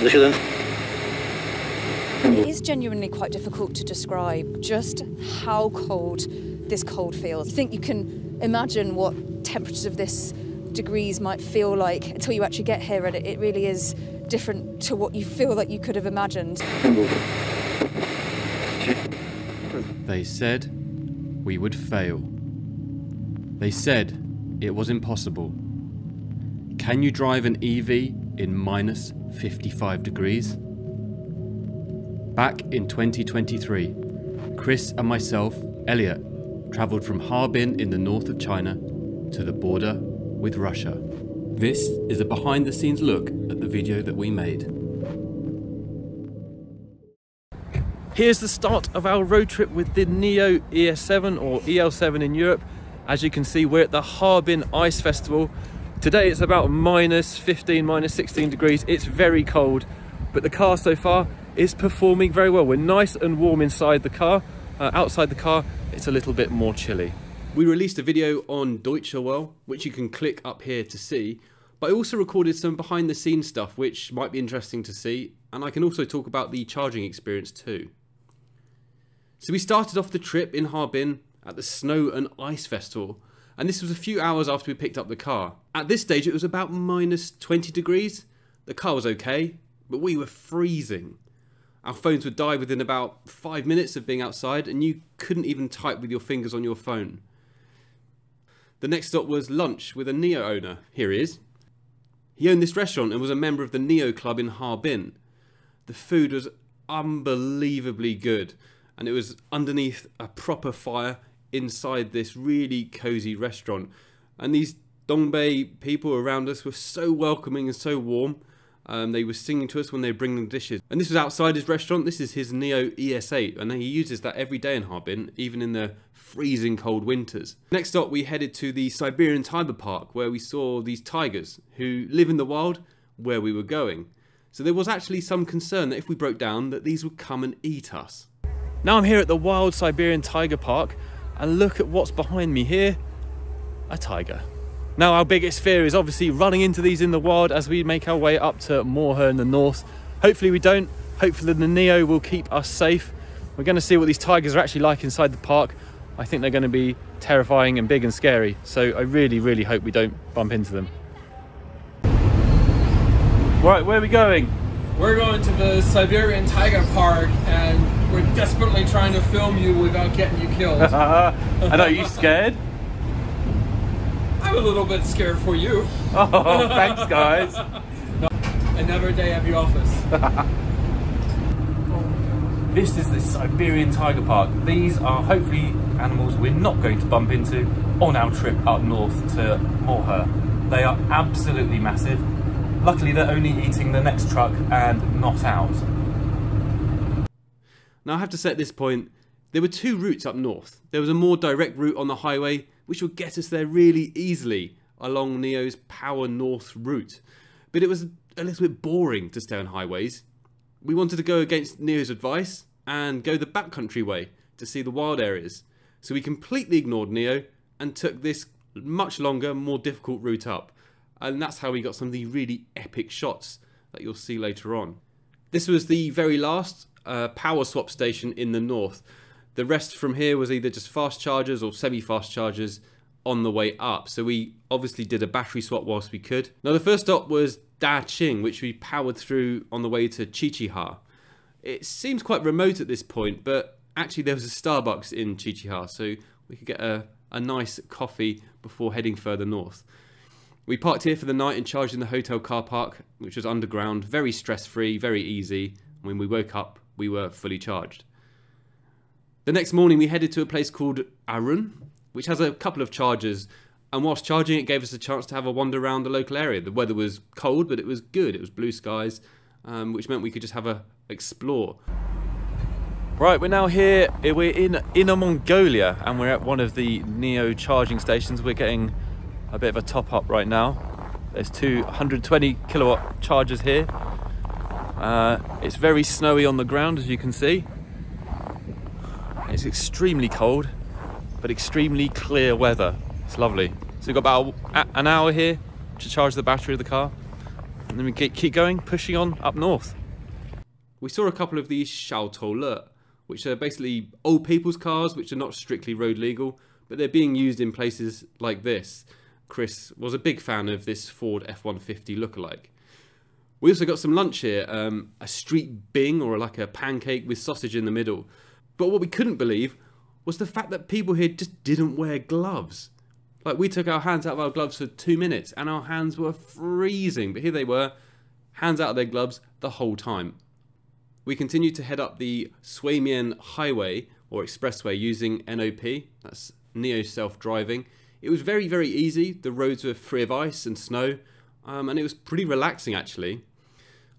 It is genuinely quite difficult to describe just how cold this cold feels. I think you can imagine what temperatures of this degrees might feel like until you actually get here, and it really is different to what you feel like you could have imagined. They said we would fail. They said it was impossible. Can you drive an EV in minus 55 degrees? Back in 2023, Chris and myself, Elliot, travelled from Harbin in the north of China to the border with Russia. This is a behind-the-scenes look at the video that we made. Here's the start of our road trip with the NIO ES7 or EL7 in Europe. As you can see, we're at the Harbin Ice Festival. Today it's about minus 15, minus 16 degrees. It's very cold, but the car so far is performing very well. We're nice and warm inside the car. Outside the car, it's a little bit more chilly. We released a video on Deutsche Well, which you can click up here to see, but I also recorded some behind the scenes stuff which might be interesting to see, and I can also talk about the charging experience too. So we started off the trip in Harbin at the Snow and Ice Festival, and this was a few hours after we picked up the car. At this stage it was about minus 20 degrees. The car was okay, but we were freezing. Our phones would die within about 5 minutes of being outside, and you couldn't even type with your fingers on your phone. The next stop was lunch with a NIO owner. Here he is. He owned this restaurant and was a member of the NIO club in Harbin. The food was unbelievably good, and it was underneath a proper fire inside this really cozy restaurant. And these Dongbei people around us were so welcoming and so warm. They were singing to us when they were bringing dishes. And this was outside his restaurant. This is his NIO ES8, and he uses that every day in Harbin, even in the freezing cold winters. Next stop, we headed to the Siberian Tiger Park, where we saw these tigers who live in the wild where we were going. So there was actually some concern that if we broke down, that these would come and eat us. Now I'm here at the Wild Siberian Tiger Park, and look at what's behind me here, a tiger. Now our biggest fear is obviously running into these in the wild as we make our way up to Moorher in the north. Hopefully we don't. Hopefully the NIO will keep us safe. We're going to see what these tigers are actually like inside the park. I think they're going to be terrifying and big and scary. So I really, really hope we don't bump into them. Right, where are we going? We're going to the Siberian Tiger Park, and we're desperately trying to film you without getting you killed. And are you scared? I'm a little bit scared for you. Oh, thanks guys. Another day at the office. This is the Siberian Tiger Park. These are hopefully animals we're not going to bump into on our trip up north to Moorher. They are absolutely massive. Luckily they're only eating the next truck and not out. Now I have to say at this point, there were two routes up north. There was a more direct route on the highway which would get us there really easily along NIO's Power North route. But it was a little bit boring to stay on highways. We wanted to go against NIO's advice and go the backcountry way to see the wild areas. So we completely ignored NIO and took this much longer, more difficult route up. And that's how we got some of the really epic shots that you'll see later on. This was the very last power swap station in the north. The rest from here was either just fast chargers or semi-fast chargers on the way up. So we obviously did a battery swap whilst we could. Now the first stop was Daqing, which we powered through on the way to Qiqihar. It seems quite remote at this point, but actually there was a Starbucks in Qiqihar, so we could get a nice coffee before heading further north. We parked here for the night and charged in the hotel car park, which was underground, very stress-free, very easy. When we woke up, we were fully charged. The next morning we headed to a place called Arun, which has a couple of chargers, and whilst charging it gave us a chance to have a wander around the local area. The weather was cold, but it was good. It was blue skies, which meant we could just have a explore. Right, we're now here, we're in Inner Mongolia, and we're at one of the NIO charging stations. We're getting a bit of a top up right now. There's two 120 kilowatt chargers here. It's very snowy on the ground, as you can see. It's extremely cold, but extremely clear weather. It's lovely. So we've got about an hour here to charge the battery of the car, and And then we keep going, pushing on up north. We saw a couple of these Schautolle, which are basically old people's cars, which are not strictly road legal, but they're being used in places like this. Chris was a big fan of this Ford F-150 lookalike. We also got some lunch here, a street bing, or like a pancake with sausage in the middle. But what we couldn't believe was the fact that people here just didn't wear gloves. Like, we took our hands out of our gloves for 2 minutes and our hands were freezing, but here they were, hands out of their gloves the whole time. We continued to head up the Suimien Highway, or expressway, using NOP, that's NIO self-driving. It was very, very easy. The roads were free of ice and snow, and it was pretty relaxing actually.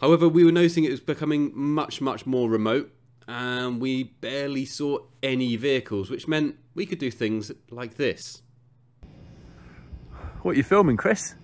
However, we were noticing it was becoming much, much more remote, and we barely saw any vehicles, which meant we could do things like this. What are you filming, Chris?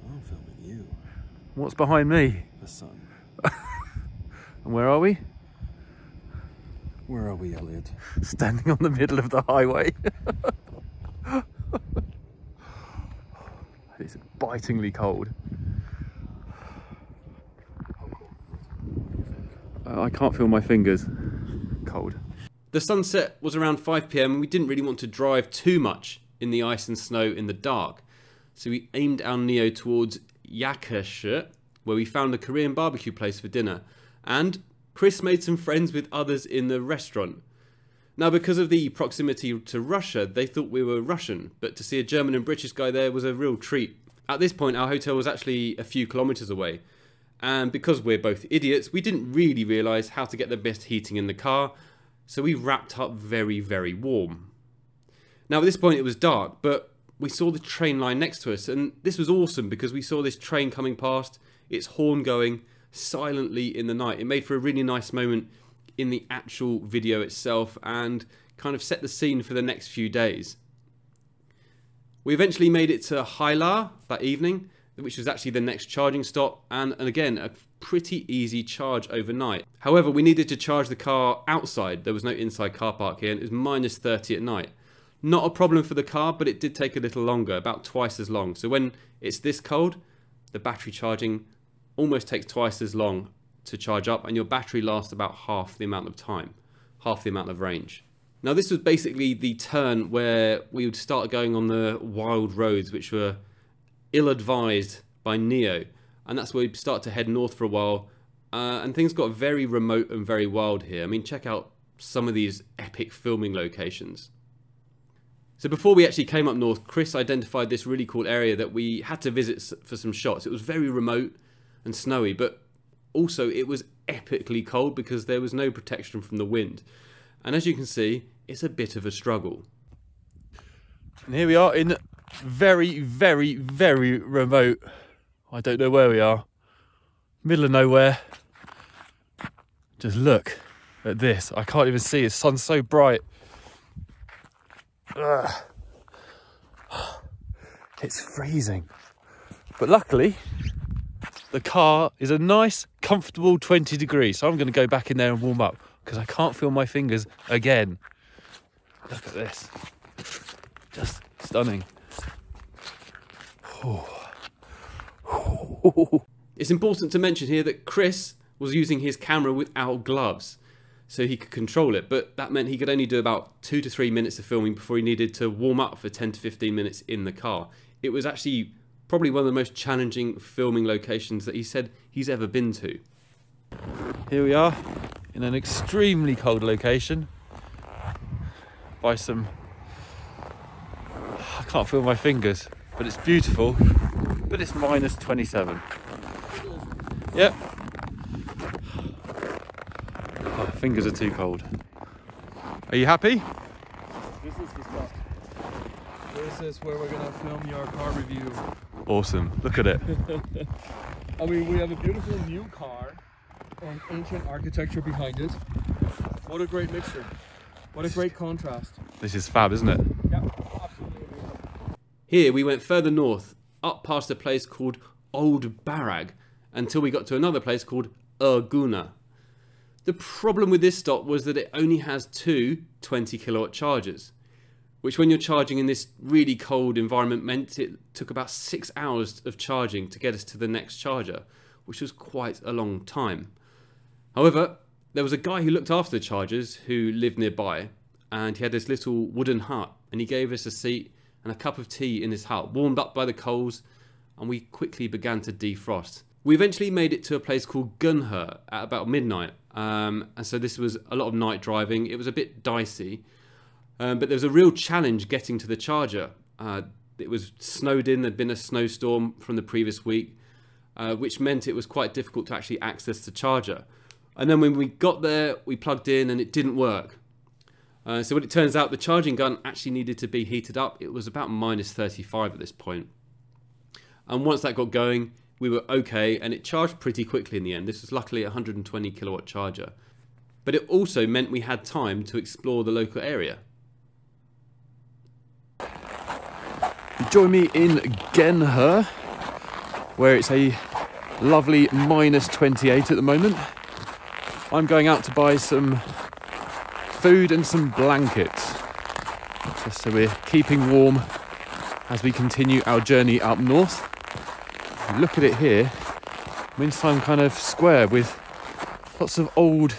I'm filming you. What's behind me? The sun. And where are we? Where are we, Elliot? Standing on the middle of the highway. It's bitingly cold. I can't feel my fingers. Cold. The sunset was around 5 PM and we didn't really want to drive too much in the ice and snow in the dark. So we aimed our NIO towards Yakashe, where we found a Korean barbecue place for dinner. And Chris made some friends with others in the restaurant. Now, because of the proximity to Russia, they thought we were Russian, but to see a German and British guy there was a real treat. At this point, our hotel was actually a few kilometers away. And because we're both idiots, we didn't really realise how to get the best heating in the car, so we wrapped up very, very warm. Now, at this point, it was dark, but we saw the train line next to us, and this was awesome because we saw this train coming past, its horn going silently in the night. It made for a really nice moment in the actual video itself and kind of set the scene for the next few days. We eventually made it to Hailar that evening, which was actually the next charging stop, and again, a pretty easy charge overnight. However, we needed to charge the car outside. There was no inside car park here, and it was -30 at night. Not a problem for the car, but it did take a little longer, about twice as long. So when it's this cold, the battery charging almost takes twice as long to charge up, and your battery lasts about half the amount of time, half the amount of range. Now, this was basically the turn where we would start going on the wild roads, which were ill-advised by NIO, and that's where we'd start to head north for a while, and things got very remote and very wild here. I mean, check out some of these epic filming locations. So before we actually came up north, Chris identified this really cool area that we had to visit for some shots. It was very remote and snowy, but also it was epically cold because there was no protection from the wind. And as you can see, it's a bit of a struggle. And here we are in very, very, very remote, I don't know where we are, middle of nowhere. Just look at this. I can't even see, the sun's so bright. Ugh. It's freezing. But luckily, the car is a nice, comfortable 20 degrees. So I'm going to go back in there and warm up because I can't feel my fingers again. Look at this. Just stunning. It's important to mention here that Chris was using his camera without gloves, so he could control it, but that meant he could only do about 2 to 3 minutes of filming before he needed to warm up for 10 to 15 minutes in the car. It was actually probably one of the most challenging filming locations that he said he's ever been to. Here we are in an extremely cold location by some, I can't feel my fingers, but it's beautiful, but it's -27. Yep. Oh, fingers are too cold. Are you happy? This is the spot. This is where we're gonna film your car review. Awesome, look at it. I mean, we have a beautiful new car and ancient architecture behind it. What a great mixture. What a great contrast. This is fab, isn't it? Yeah, absolutely. Here we went further north, up past a place called Old Barag, until we got to another place called Erguna. The problem with this stop was that it only has two 20 kilowatt chargers, which when you're charging in this really cold environment meant it took about 6 hours of charging to get us to the next charger, which was quite a long time. However, there was a guy who looked after the chargers who lived nearby, and he had this little wooden hut, and he gave us a seat and a cup of tea in his hut, warmed up by the coals, and we quickly began to defrost. We eventually made it to a place called Gunhe at about midnight, and so this was a lot of night driving. It was a bit dicey, but there was a real challenge getting to the charger. It was snowed in, there'd been a snowstorm from the previous week, which meant it was quite difficult to actually access the charger. And then when we got there, we plugged in and it didn't work. So what it turns out, the charging gun actually needed to be heated up. It was about -35 at this point. And once that got going, we were okay, and it charged pretty quickly in the end. This was luckily a 120 kilowatt charger. But it also meant we had time to explore the local area. Join me in Gunhe, where it's a lovely -28 at the moment. I'm going out to buy some food and some blankets, just so we're keeping warm as we continue our journey up north. Look at it here. I'm in some kind of square with lots of old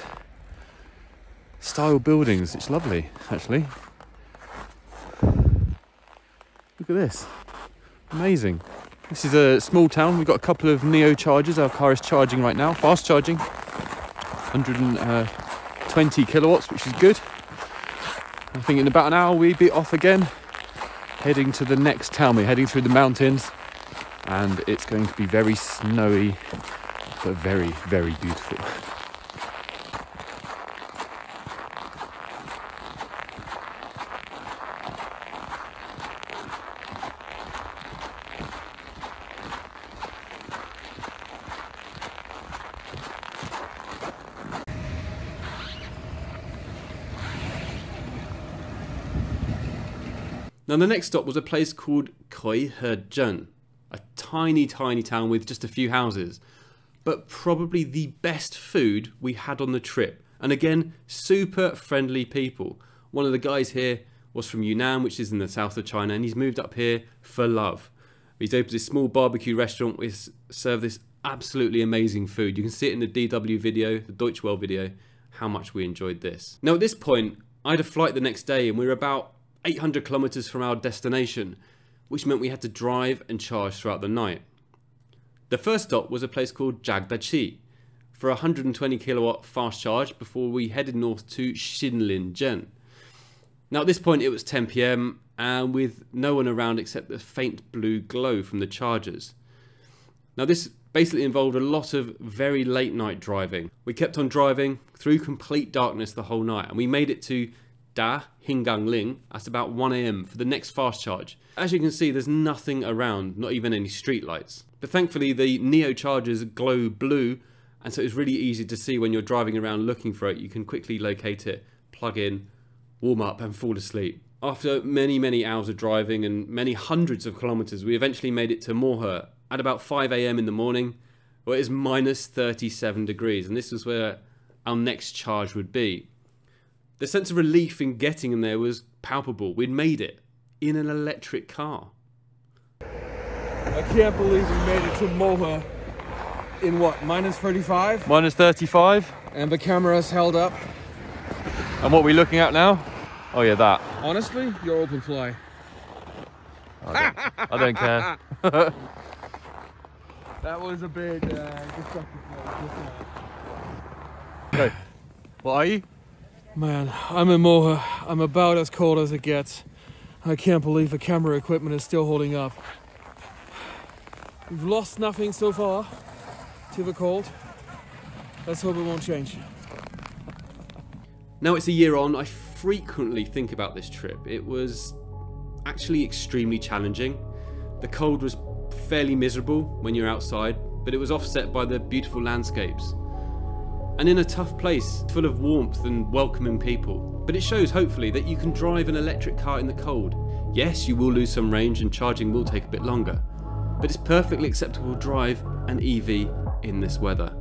style buildings. It's lovely, actually. Look at this. Amazing. This is a small town. We've got a couple of NIO chargers. Our car is charging right now, fast charging. 120 kilowatts, which is good. I think in about an hour we'll be off again, heading to the next town. We're heading through the mountains, and it's going to be very snowy, but very, very beautiful. Now the next stop was a place called Koihe-jun, a tiny town with just a few houses, but probably the best food we had on the trip. And again, super friendly people. One of the guys here was from Yunnan, which is in the south of China, and he's moved up here for love. He's opened this small barbecue restaurant with serve this absolutely amazing food. You can see it in the DW video, the Deutsche Welle video, how much we enjoyed this. Now at this point, I had a flight the next day, and we were about 800 kilometers from our destination, which meant we had to drive and charge throughout the night. The first stop was a place called Jagdachi for a 120 kilowatt fast charge before we headed north to Xinlin-jen. Now at this point it was 10 PM and with no one around except the faint blue glow from the chargers. Now this basically involved a lot of very late night driving. We kept on driving through complete darkness the whole night, and we made it to Da Hingangling at about 1 AM for the next fast charge. As you can see, there's nothing around, not even any street lights. But thankfully the NIO chargers glow blue, and so it's really easy to see when you're driving around looking for it. You can quickly locate it, plug in, warm up and fall asleep. After many hours of driving and many hundreds of kilometers, we eventually made it to Mohe at about 5 AM in the morning, where it is -37 degrees, and this was where our next charge would be. The sense of relief in getting in there was palpable. We'd made it in an electric car. I can't believe we made it to Mohe in what, -35? -35. And the camera's held up. And what are we looking at now? Oh yeah, that. Honestly, your open fly. I don't care. That was a big destructive fly. Okay. What are you? Man, I'm in Mohe. I'm about as cold as it gets. I can't believe the camera equipment is still holding up. We've lost nothing so far to the cold. Let's hope it won't change. Now it's a year on, I frequently think about this trip. It was actually extremely challenging. The cold was fairly miserable when you're outside, but it was offset by the beautiful landscapes. And in a tough place, full of warmth and welcoming people. But it shows, hopefully, that you can drive an electric car in the cold. Yes, you will lose some range and charging will take a bit longer, but it's perfectly acceptable to drive an EV in this weather.